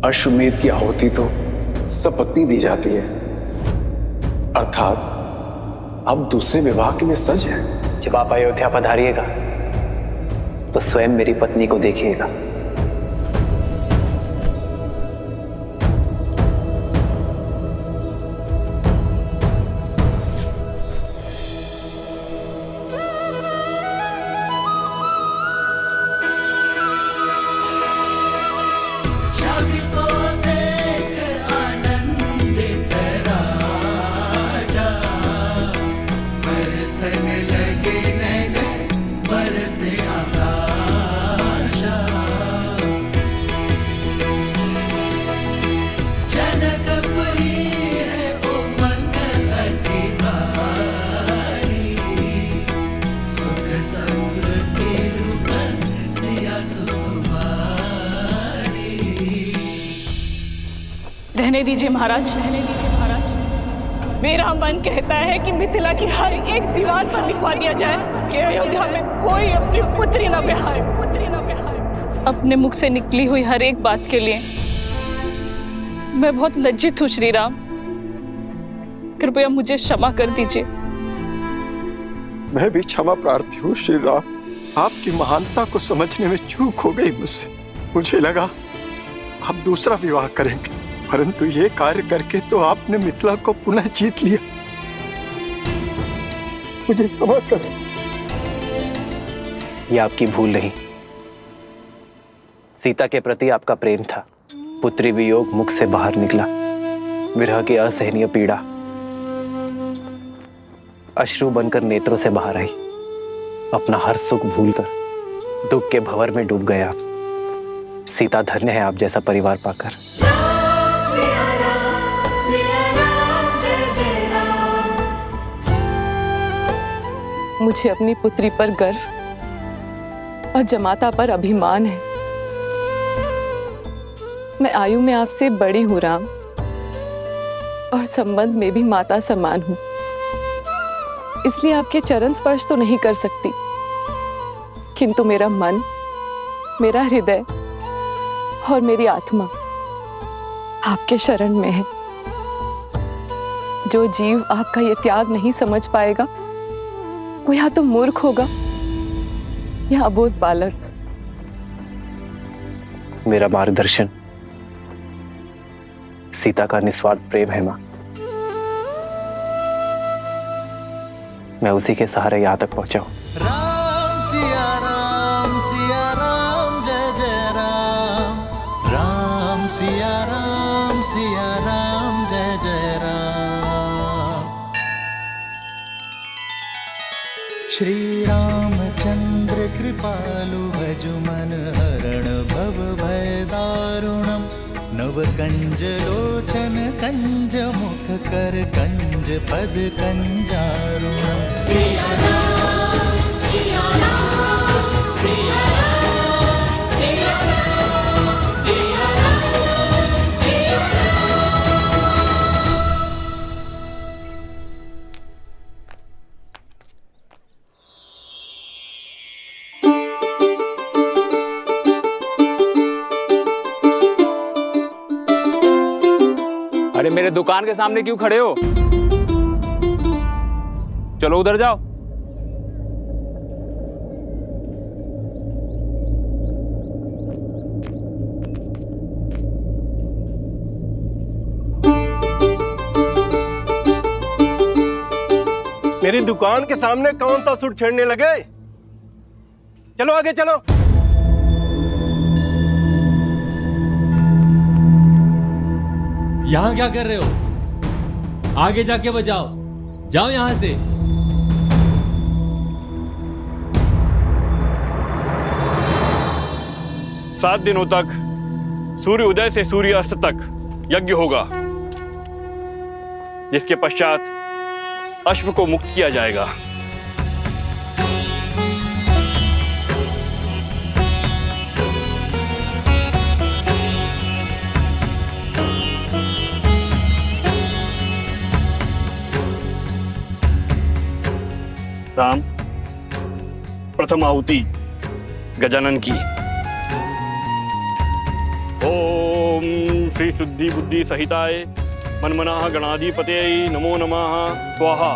अश्वमेध की आहुति तो सपत्नी दी जाती है, अर्थात अब दूसरे विवाह के लिए सज है। जब आप अयोध्या पधारिएगा तो स्वयं मेरी पत्नी को देखिएगा। रहने दीजिए महाराज, रहने दीजिए महाराज। मेरा मन कहता है कि मिथिला की हर एक दीवार पर लिखवा दिया जाए कि अयोध्या में कोई अपनी पुत्री न ब्याहे, पुत्री न ब्याहे। अपने मुख से निकली हुई हर एक बात के लिए मैं बहुत लज्जित हूँ श्री राम, कृपया मुझे क्षमा कर दीजिए। मैं भी क्षमा प्रार्थी हूँ श्री राम, आपकी महानता को समझने में चूक हो गई मुझसे। मुझे लगा आप दूसरा विवाह करेंगे, परंतु ये कार्य करके तो आपने मिथिला को पुनः जीत लिया। मुझे क्षमा करें। यह आपकी भूल नहीं, सीता के प्रति आपका प्रेम था। पुत्री वियोग मुख से बाहर निकला, विरह की असहनीय पीड़ा अश्रु बनकर नेत्रों से बाहर आई। अपना हर सुख भूलकर दुख के भंवर में डूब गए आप। सीता धन्य है आप जैसा परिवार पाकर। मुझे अपनी पुत्री पर गर्व और जमाता पर अभिमान है। मैं आयु में आपसे बड़ी हूं राम, और संबंध में भी माता समान हूं, इसलिए आपके चरण स्पर्श तो नहीं कर सकती, किंतु मेरा मन, मेरा हृदय और मेरी आत्मा आपके शरण में है। जो जीव आपका ये त्याग नहीं समझ पाएगा वो या तो मूर्ख होगा या अबोध बालक। मेरा मार्गदर्शन सीता का निस्वार्थ प्रेम है मां। मैं उसी के सहारे यहां तक पहुंचा हूं। राम सिया राम जय जय राम, राम सिया राम जय जय राम। श्री रामचंद्र कृपालु भजु मन हरण भव भय दारुणम। नव कंज लोचन कंज मुख कर कंज पद कंजारुणम। सिया राम सिया राम सिया राम सिया राम सिया राम सिया अरे मेरे दुकान के सामने क्यों खड़े हो? चलो उधर जाओ। मेरी दुकान के सामने कौन सा सुर छेड़ने लगे? चलो आगे चलो। यहाँ क्या कर रहे हो? आगे जाके बजाओ, जाओ यहां से। सात दिनों तक सूर्य उदय से सूर्य अस्त तक यज्ञ होगा, जिसके पश्चात अश्व को मुक्त किया जाएगा। राम, प्रथम आहुति गजानन की, ओम श्री शुद्धि बुद्धि सहिताय मनमनाः गणाधिपतये नमो नमः स्वाहा।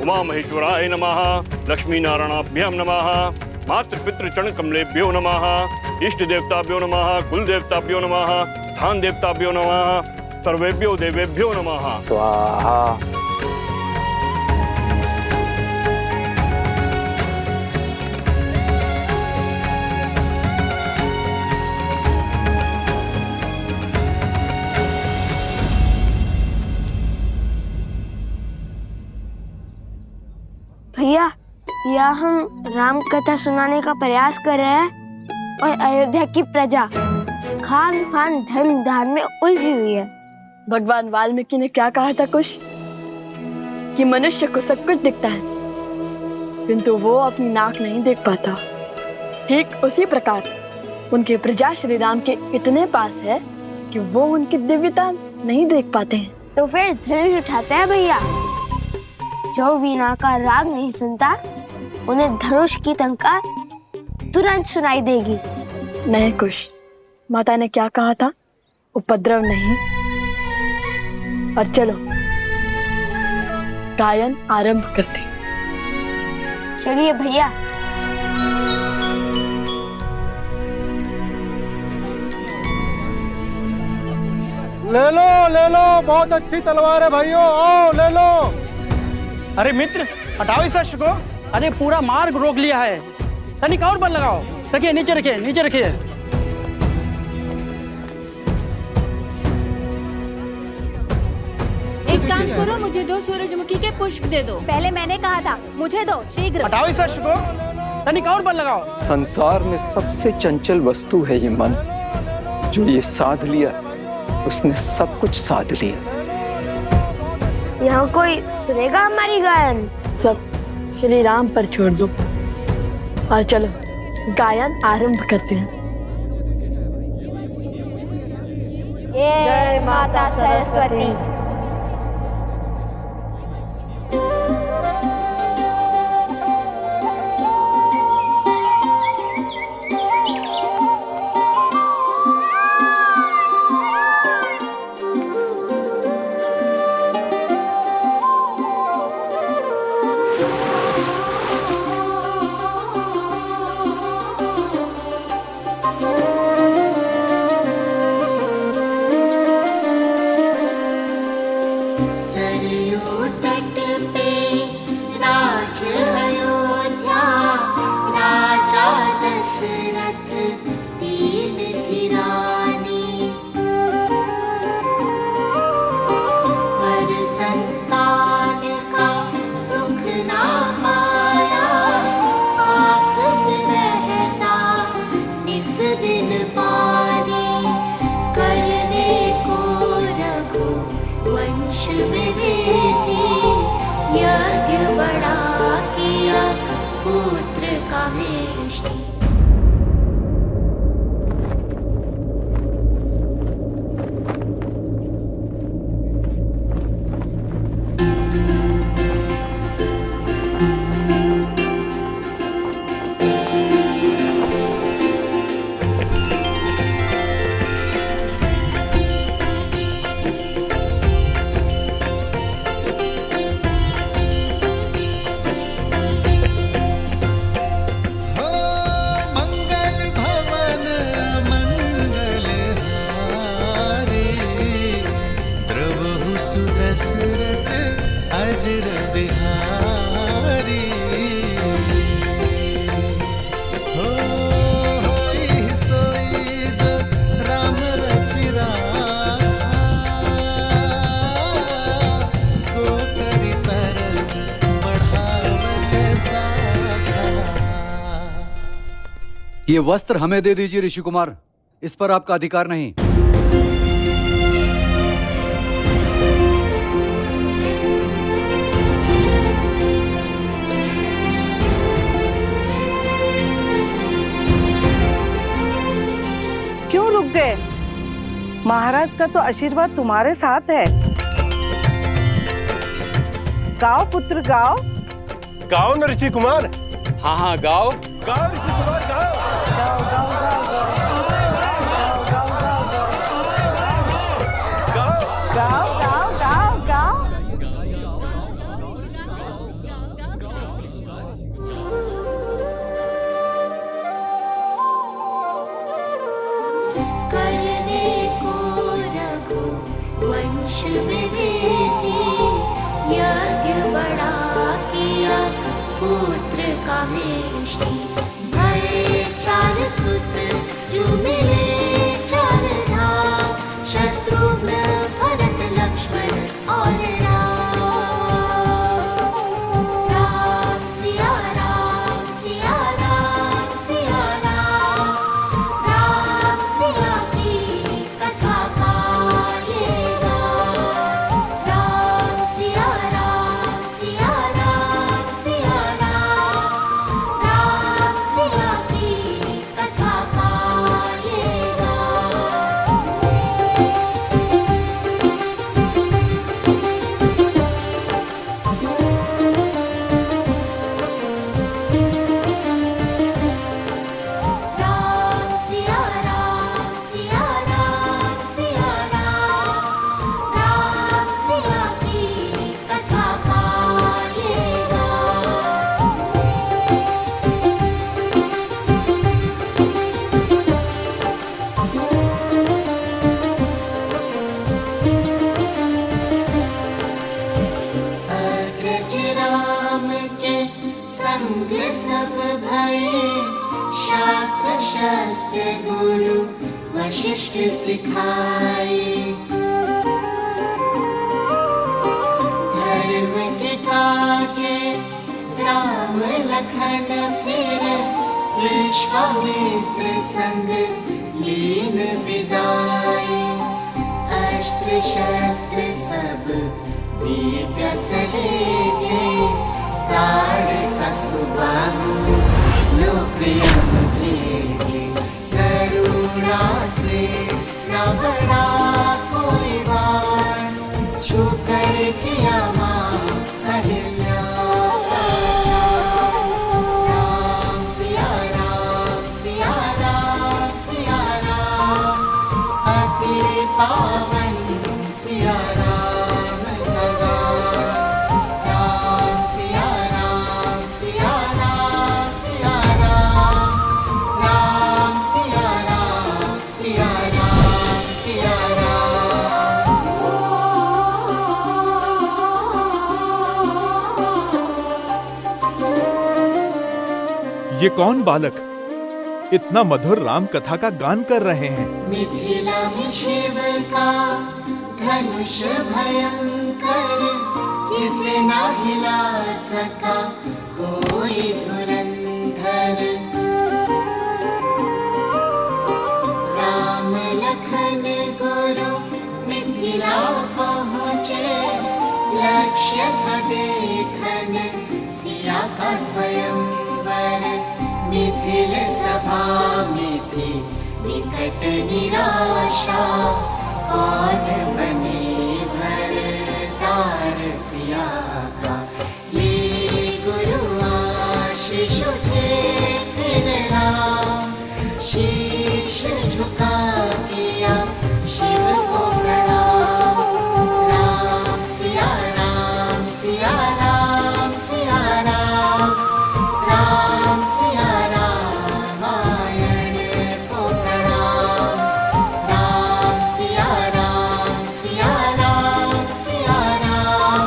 उमा महेश्वराय नमः, लक्ष्मी नारायणाभ्यां नमः, मातृपितृ चरण कमलेभ्यो नमः, इष्ट देवताभ्यो नमः, कुल देवताभ्यो नमः, स्थान देवताभ्यो नमः, सर्वेभ्यो देवेभ्यो नमः स्वाहा। भैया, या हम राम कथा सुनाने का प्रयास कर रहे हैं और अयोध्या की प्रजा खान पान धर्म दान में उलझी हुई है। भगवान वाल्मीकि ने क्या कहा था कुछ कि मनुष्य को सब कुछ दिखता है किंतु वो अपनी नाक नहीं देख पाता। ठीक उसी प्रकार उनके प्रजा श्री राम के इतने पास है कि वो उनकी दिव्यता नहीं देख पाते हैं। तो फिर धनुष उठाते हैं भैया। जो वीणा का राग नहीं सुनता उन्हें धनुष की टंकार तुरंत सुनाई देगी। नहीं कुछ, माता ने क्या कहा था? उपद्रव नहीं। और चलो गायन आरंभ करते। चलिए भैया। ले लो बहुत अच्छी तलवार है भाइयों, आओ ले लो। अरे मित्र, हटाओ इस अश्व को। अरे पूरा मार्ग रोक लिया है, तनिक और बल लगाओ। रखिए, नीचे रखिए, नीचे रखिए। एक काम करो, मुझे 2 सूरजमुखी के पुष्प दे दो। पहले मैंने कहा था, मुझे दो शीघ्र। हटाओ इस अश्व को, तनिक और बल लगाओ। संसार में सबसे चंचल वस्तु है ये मन। जो ये साध लिया उसने सब कुछ साध लिया। यहाँ कोई सुनेगा हमारी गायन? सब श्री राम पर छोड़ दो और चलो गायन आरंभ करते हैं। जय माता सरस्वती। ये वस्त्र हमें दे दीजिए ऋषि कुमार, इस पर आपका अधिकार नहीं। क्यों रुक गए? महाराज का तो आशीर्वाद तुम्हारे साथ है। गाओ पुत्र गाओ, गाओ न ऋषि कुमार। हाँ हाँ गाओ। गाओ ऋषि कुमार गाओ। करने को रघु वंश में वृद्धि, यज्ञ बड़ा किया पुत्र का मेष्टि। भये 4 सुत जो मिले 4 धाम, शत्रुघ्न भरत लक्ष्मण और राम। राम सिया राम सिया राम सिया राम, राम सिया की कथा गाएगा। राम सिया राम सिया राम सिया राम, राम सिया की कथा गाएगा। राम सिया राम सिया राम सिया राम, राम सिया की कथा गाएगा। अग्रज राम के संग सब भये, शास्त्र शस्त्र गुरु वशिष्ठ सिखाए। धर्म के काजे राम लखन फिर, विश्वामित्र संग लीन विदाए। अस्त्र शस्त्र सब दिव्य सहेजे, ताड़ का सुबाहु लोक यम भेजे। करुणा से न बड़ा कोई वार, छू कर किया मां अहिल्या का नाम। राम सिया राम सिया राम सिया राम, अति पावन सिया राम का नाम। राम सिया राम सिया राम सिया राम, राम सिया राम सिया राम सिया ये कौन बालक इतना मधुर राम कथा का गान कर रहे हैं? मिथिला में शिव का धनुष भयंकर, जिसे ना हिला सका कोई धुरंधर। राम लखन गुरु मिथिला पहुँचे, लक्ष्य था देखन सिया का स्वयंवर। मिथिल सभा में थी विकट निराशा, कौन बने भरतार सिया का। ये गुरु आशीष उठे फिर राम, शीश झुका किया शिव को प्रणाम। राम सिया राम सिया राम सिया राम, राम सिया रामायण को प्रणाम। राम सिया राम सिया राम सिया राम,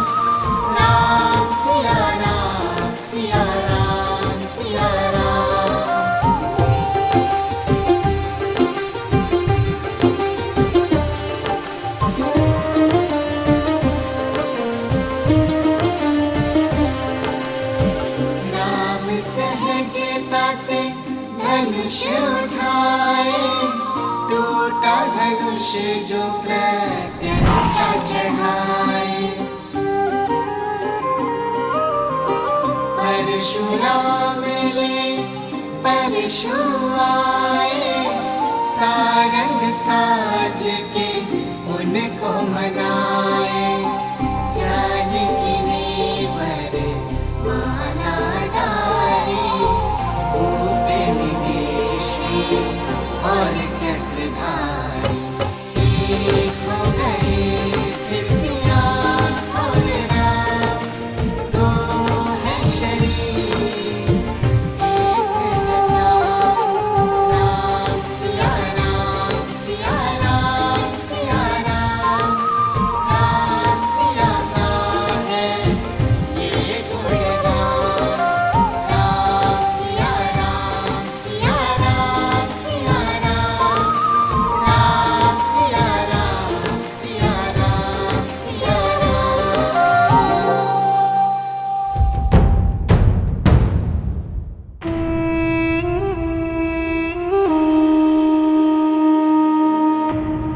राम सिया राम सिया राम सिया राम। राम सहजता से धनुष उठाए, टूटा धनुष जो प्रत्यंचा चढ़ाए। परशुराम ले परशु आए, सारंग साध्य के उनको मनाए। जानकी ने वर माला चक्रधारी एक हो गए फिर सिया और राम, दो है शरीर एक नाम। राम सिया राम सिया राम सिया राम, राम सिया का है ये गुणगान। राम सिया राम सिया राम सिया राम, राम सिया राम सिया राम सिया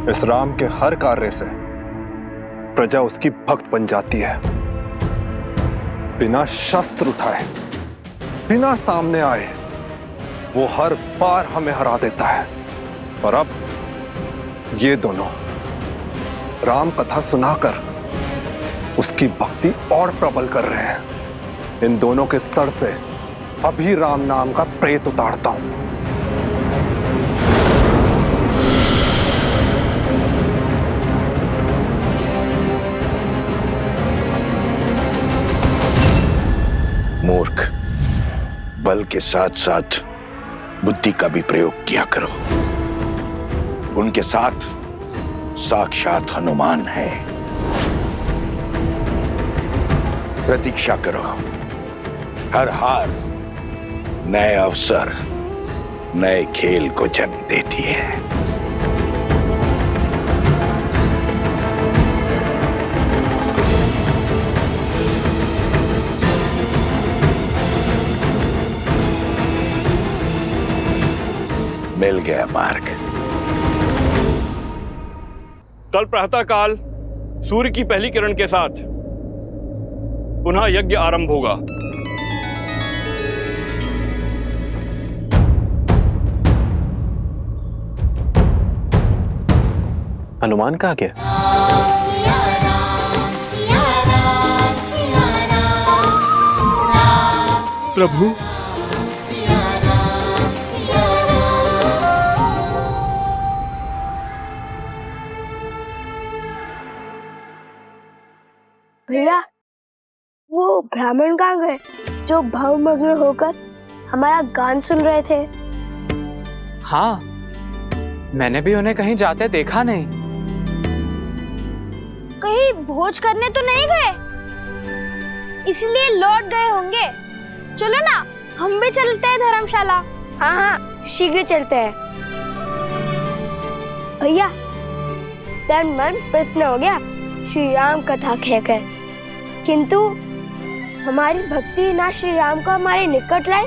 इस राम के हर कार्य से प्रजा उसकी भक्त बन जाती है। बिना शस्त्र उठाए, बिना सामने आए, वो हर बार हमें हरा देता है। और अब ये दोनों राम कथा सुनाकर उसकी भक्ति और प्रबल कर रहे हैं। इन दोनों के सर से अभी राम नाम का प्रेत उतारता हूं। मूर्ख, बल के साथ साथ बुद्धि का भी प्रयोग किया करो। उनके साथ साक्षात हनुमान है। प्रतीक्षा करो। हर हार नए अवसर, नए खेल को जन्म देती है। मिल गया मार्ग। कल प्रातःकाल सूर्य की पहली किरण के साथ पुनः यज्ञ आरंभ होगा। हनुमान कहाँ गया? सिया राम सिया राम सिया राम, राम प्रभु सिया राम सिया भैया, वो ब्राह्मण कहाँ गए जो भावमग्न होकर हमारा गान सुन रहे थे? हाँ, मैंने भी उन्हें कहीं जाते देखा नहीं। कहीं भोज करने तो नहीं गए, इसलिए लौट गए होंगे। चलो ना, हम भी चलते हैं धर्मशाला। हाँ हाँ, शीघ्र चलते हैं। भैया, तन मन प्रसन्न हो गया श्री राम कथा कहकर, किंतु हमारी भक्ति ना श्री राम को हमारे निकट लाई,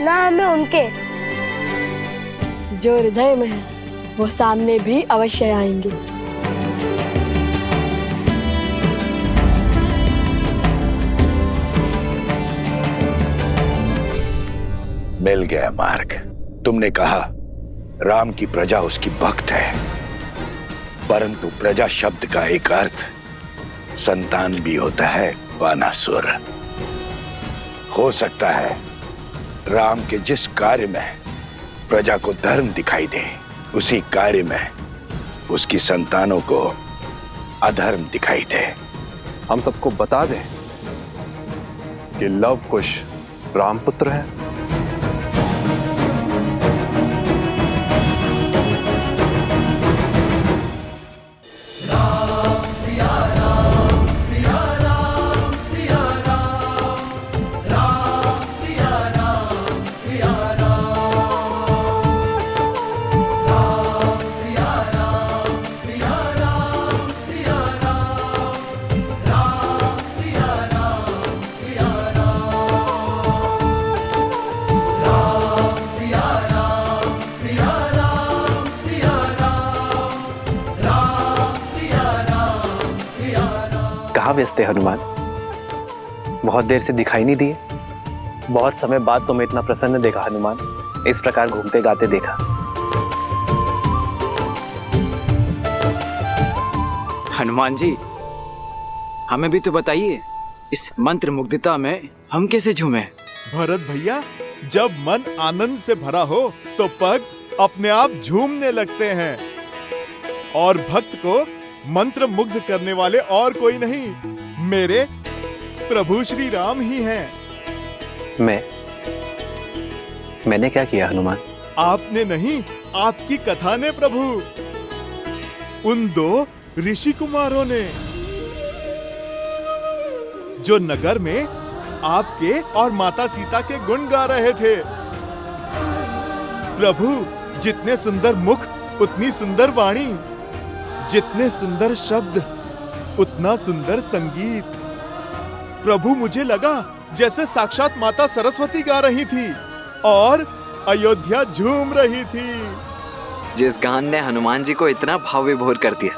ना हमें उनके। जो हृदय में है वो सामने भी अवश्य आएंगे। मिल गया मार्ग। तुमने कहा राम की प्रजा उसकी भक्त है, परंतु प्रजा शब्द का एक अर्थ संतान भी होता है, बानासुर। हो सकता है राम के जिस कार्य में प्रजा को धर्म दिखाई दे, उसी कार्य में उसकी संतानों को अधर्म दिखाई दे। हम सबको बता दें कि लव कुश रामपुत्र है। कहाँ व्यस्त है हनुमान? बहुत देर से दिखाई नहीं दिए। बहुत समय बाद तुम्हें इतना प्रसन्न देखा हनुमान, इस प्रकार घूमते गाते देखा। हनुमान जी, हमें भी तो बताइए, इस मंत्र मुग्धता में हम कैसे झूमे? भरत भैया, जब मन आनंद से भरा हो तो पग अपने आप झूमने लगते हैं और भक्त को मंत्र मुग्ध करने वाले और कोई नहीं मेरे प्रभु श्री राम ही हैं। मैंने क्या किया हनुमान? आपने नहीं, आपकी कथा ने प्रभु। उन दो ऋषि कुमारों ने जो नगर में आपके और माता सीता के गुण गा रहे थे। प्रभु, जितने सुंदर मुख उतनी सुंदर वाणी, जितने सुंदर शब्द उतना सुंदर संगीत। प्रभु, मुझे लगा जैसे साक्षात माता सरस्वती गा रही थी और अयोध्या झूम रही थी। जिस गान ने हनुमान जी को इतना भाव विभोर कर दिया,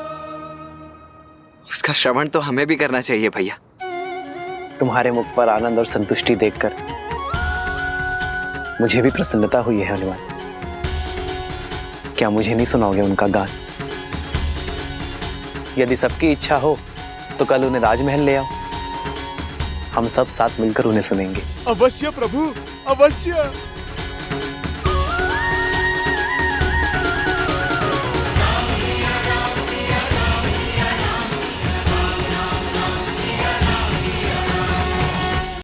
उसका श्रवण तो हमें भी करना चाहिए भैया। तुम्हारे मुख पर आनंद और संतुष्टि देखकर मुझे भी प्रसन्नता हुई है हनुमान। क्या मुझे नहीं सुनाओगे उनका गान? यदि सबकी इच्छा हो तो कल उन्हें राजमहल ले आओ, हम सब साथ मिलकर उन्हें सुनेंगे। अवश्य प्रभु, अवश्य।